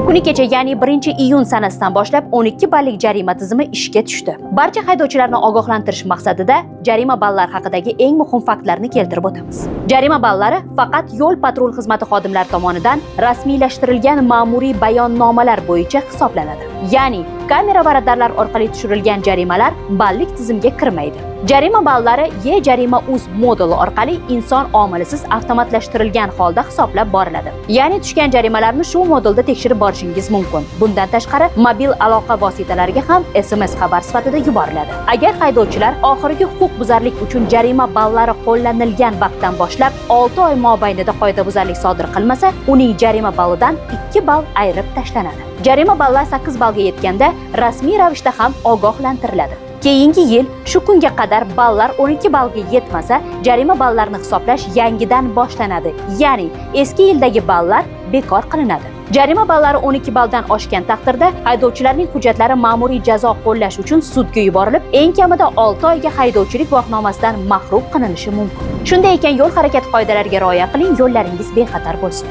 Kuni kecha, ya'ni 1-iyun sanasidan boshlab 12 ballik jarima tizimi ishga tushdi. Barcha haydovchilarni ogohlantirish maqsadida jarima ballar haqidagi eng muhim faktlarni keltirib o'tamiz. Jarima ballari faqat yo'l-patrul xizmati xodimlari tomonidan rasmiylashtirilgan ma'muriy bayonnomalar bo'yicha hisoblanadi. Ya'ni kamera va radarlar orqali tushirilgan jarimalar ballik tizimga kirmaydi. Jarima ballari E-jarima.uz moduli orqali inson omilisiz avtomatlashtirilgan holda hisoblab boriladi. Ya'ni tushgan jarimalarni shu modulda tekshirib borishingiz mumkin. Bundan tashqari, mobil aloqa vositalariga ham SMS xabar sifatida yuboriladi. Agar haydovchilar oxirgi huquqbuzarlik uchun jarima ballari qo'llanilgan vaqtdan boshlab 6 oy mobaynida qoidabuzarlik sodir qilmasa, uning jarima ballidan 2 ball ayirib tashlanadi. Jarima ballar 8 ballga yetganda rasmiy ravishda ham ogohlantiriladi. Keyingi yil shu kunga qadar ballar 12 ballga yetmasa, jarima ballarini hisoblash yangidan boshlanadi. Ya'ni eski yildagi ballar bekor qilinadi. Jarima ballari 12 balldan oshgan taqdirda haydovchilarning hujjatlari ma'muriy jazo qo'llash uchun sudga yuborilib, eng kamida 6 oyga haydovchilik guvohnomasidan mahrum qilinishi mumkin. Shunday ekan, yo'l harakati qoidalariga rioya qiling, yo'llaringiz bexatar bo'lsin.